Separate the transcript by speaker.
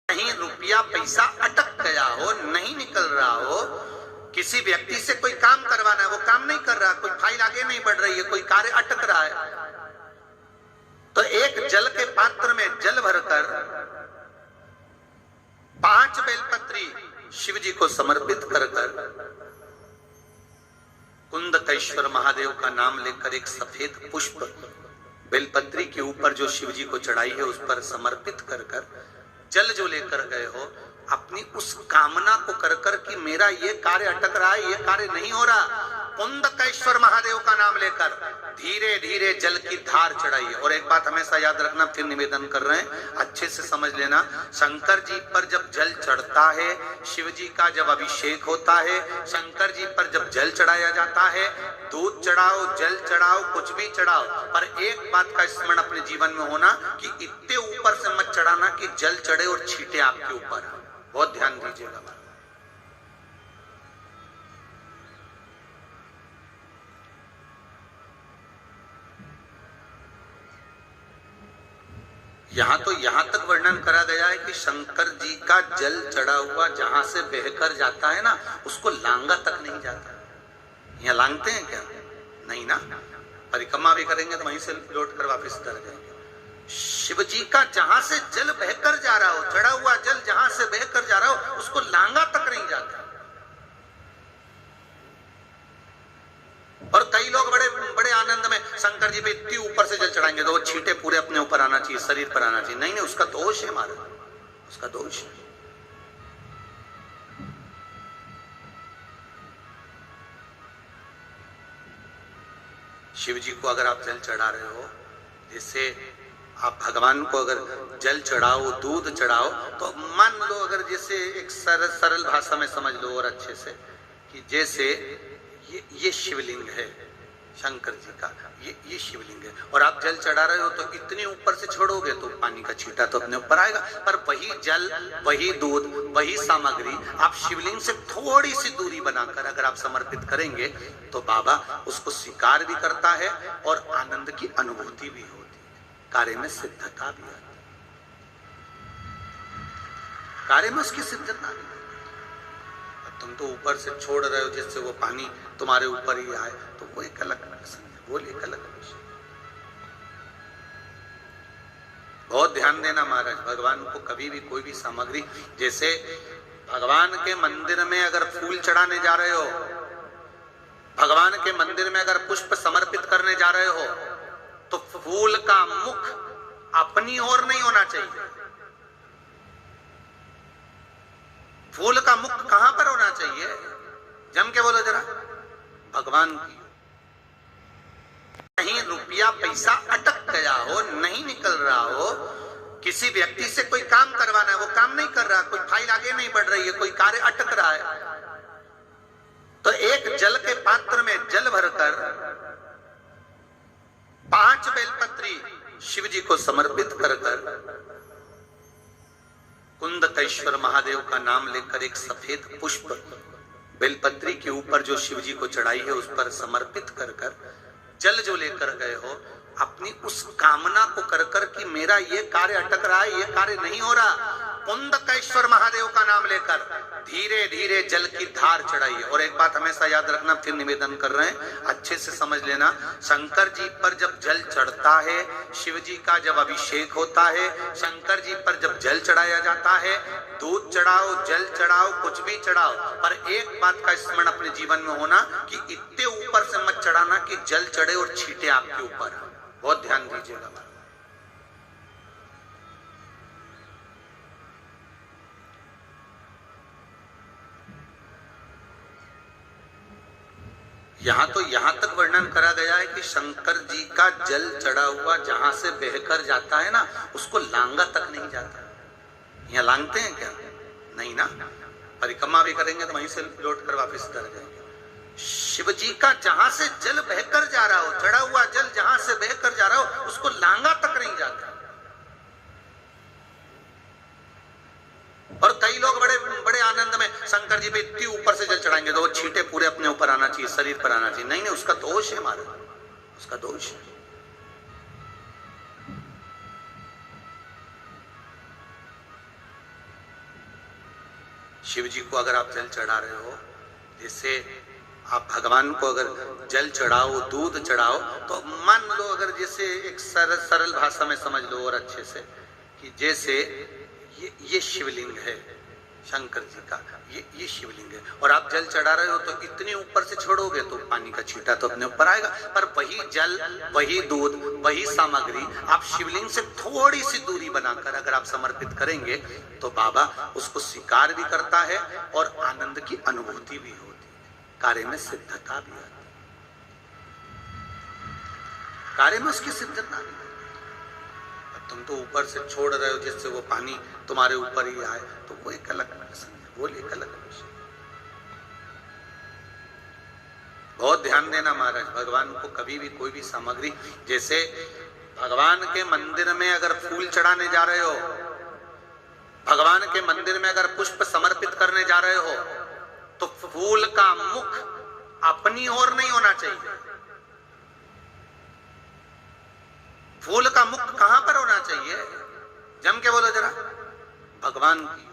Speaker 1: कहीं रुपया पैसा अटक गया हो, नहीं निकल रहा हो, किसी व्यक्ति से कोई काम करवाना है, वो काम नहीं कर रहा, कोई फाइल आगे नहीं बढ़ रही है, कोई कार्य अटक रहा है, तो एक जल के पात्र में जल भरकर 5 बेलपत्री शिव जी को समर्पित कर कुंदकेश्वर महादेव का नाम लेकर एक सफेद पुष्प बेलपत्री के ऊपर जो शिव जी को चढ़ाई है उस पर समर्पित कर जल जो लेकर गए हो, अपनी उस कामना को कर कि मेरा ये कार्य अटक रहा है, ये कार्य नहीं हो रहा, कुंदकेश्वर महादेव का नाम लेकर धीरे धीरे जल की धार चढ़ाइए। और एक बात हमेशा याद रखना, फिर निवेदन कर रहे हैं, अच्छे से समझ लेना, शंकर जी पर जब जल चढ़ता है, शिव जी का जब अभिषेक होता है, शंकर जी पर जब जल चढ़ाया जाता है, दूध चढ़ाओ, जल चढ़ाओ, कुछ भी चढ़ाओ, पर एक बात का स्मरण अपने जीवन में होना कि इतने ऊपर से मत चढ़ाना कि जल चढ़े और छींटे आपके ऊपर। बहुत ध्यान दीजिएगा। यहां तक वर्णन करा गया है कि शंकर जी का जल चढ़ा हुआ जहां से बहकर जाता है ना, उसको लांगा तक नहीं जाता। यहाँ लांगते हैं क्या? नहीं ना, परिक्रमा भी करेंगे तो वहीं से लौट कर वापस कर जाएंगे। शिव जी का जहां से जल बहकर जा रहा हो, चढ़ा हुआ जल जहां से बहकर जा रहा हो, उसको लांगा तक नहीं जाता। और कई लोग बड़े बड़े आनंद में शंकर जी पे इतनी ऊपर से जल चढ़ाएंगे तो वो छींटे पूरे अपने ऊपर आना चाहिए, शरीर पर आना चाहिए। नहीं नहीं, उसका दोष है महाराज, उसका दोष है। शिव जी को अगर आप जल चढ़ा रहे हो, जैसे आप भगवान को अगर जल चढ़ाओ, दूध चढ़ाओ, तो मान लो अगर जैसे एक सरल भाषा में समझ लो और अच्छे से, कि जैसे ये शिवलिंग है शंकर जी का, ये शिवलिंग है, और आप जल चढ़ा रहे हो, तो इतने ऊपर से छोड़ोगे तो पानी का छींटा तो अपने ऊपर आएगा, पर वही जल, वही दूध, वही सामग्री आप शिवलिंग से थोड़ी सी दूरी बनाकर अगर आप समर्पित करेंगे तो बाबा उसको स्वीकार भी करता है और आनंद की अनुभूति भी होती है, कार्य में सिद्धता भी आती है, कार्य में उसकी सिद्धता भी। तुम तो ऊपर से छोड़ रहे हो जिससे वो पानी तुम्हारे ऊपर ही आए, तो वो एक अलग वो एक अलग विषय। बहुत ध्यान देना महाराज, भगवान को कभी भी कोई भी सामग्री, जैसे भगवान के मंदिर में अगर फूल चढ़ाने जा रहे हो, भगवान के मंदिर में अगर पुष्प समर्पित करने जा रहे हो, तो फूल का मुख अपनी ओर नहीं होना चाहिए। फूल का मुख कहां पर होना चाहिए? जम के बोलो जरा, भगवान की। कहीं रुपया पैसा अटक गया हो, नहीं निकल रहा हो, किसी व्यक्ति से कोई काम करवाना है, वो काम नहीं कर रहा, कोई फाइल आगे नहीं बढ़ रही है, कोई कार्य अटक रहा है, तो एक जल के पात्र में जल भरकर 5 बेलपत्री शिव जी को समर्पित कर कुंदकेश्वर महादेव का नाम लेकर एक सफेद पुष्प बेलपत्री के ऊपर जो शिव जी को चढ़ाई है उस पर समर्पित कर जल जो लेकर गए हो, अपनी उस कामना को कर कि मेरा ये कार्य अटक रहा है, ये कार्य नहीं हो रहा, कुंदकेश्वर महादेव का नाम लेकर धीरे धीरे जल की धार चढ़ाइए। और एक बात हमेशा याद रखना, फिर निवेदन कर रहे हैं, अच्छे से समझ लेना, शंकर जी पर जब जल चढ़ता है, शिव जी का जब अभिषेक होता है, शंकर जी पर जब जल चढ़ाया जाता है, दूध चढ़ाओ, जल चढ़ाओ, कुछ भी चढ़ाओ, पर एक बात का स्मरण अपने जीवन में होना कि इतने ऊपर से मत चढ़ाना कि जल चढ़े और छींटे आपके ऊपर। बहुत ध्यान दीजिएगा। यहां तक वर्णन करा गया है कि शंकर जी का जल चढ़ा हुआ जहां से बहकर जाता है ना, उसको लांगा तक नहीं जाता। यहाँ लांगते हैं क्या? नहीं ना, परिक्रमा भी करेंगे तो वहीं से लौट कर वापस कर जाएंगे। शिव जी का जहां से जल बहकर जा रहा हो, चढ़ा हुआ जल जहां से बहकर जा रहा हो, उसको लांगा तक नहीं जाता। और कई लोग बड़े बड़े आनंद में शंकर जी पे इतनी ऊपर से जल चढ़ाएंगे तो वो छींटे पूरे अपने ऊपर आना चाहिए, शरीर पर आना चाहिए। नहीं नहीं, उसका दोष है महाराज, उसका दोष है। शिव जी को अगर आप जल चढ़ा रहे हो, जैसे आप भगवान को अगर जल चढ़ाओ, दूध चढ़ाओ, तो मान लो अगर जैसे एक सरल भाषा में समझ लो और अच्छे से, कि जैसे ये शिवलिंग है शंकर जी का, ये शिवलिंग है, और आप जल चढ़ा रहे हो, तो इतने ऊपर से छोड़ोगे तो पानी का छींटा तो अपने ऊपर आएगा, पर वही जल, वही दूध, वही सामग्री आप शिवलिंग से थोड़ी सी दूरी बनाकर अगर आप समर्पित करेंगे, तो बाबा उसको स्वीकार भी करता है और आनंद की अनुभूति भी होती है, कार्य में सिद्धता भी आती है, कार्य में उसकी सिद्धता भी। तुम तो ऊपर से छोड़ रहे हो जिससे वो पानी तुम्हारे ऊपर ही आए, तो वो एक अलग प्रसंग है, वो एक अलग विषय। बहुत ध्यान देना महाराज, भगवान को कभी भी कोई भी सामग्री, जैसे भगवान के मंदिर में अगर फूल चढ़ाने जा रहे हो, भगवान के मंदिर में अगर पुष्प समर्पित करने जा रहे हो, तो फूल का मुख अपनी ओर नहीं होना चाहिए। फूल का मुख कहां पर होना चाहिए? जम के बोलो जरा, भगवान की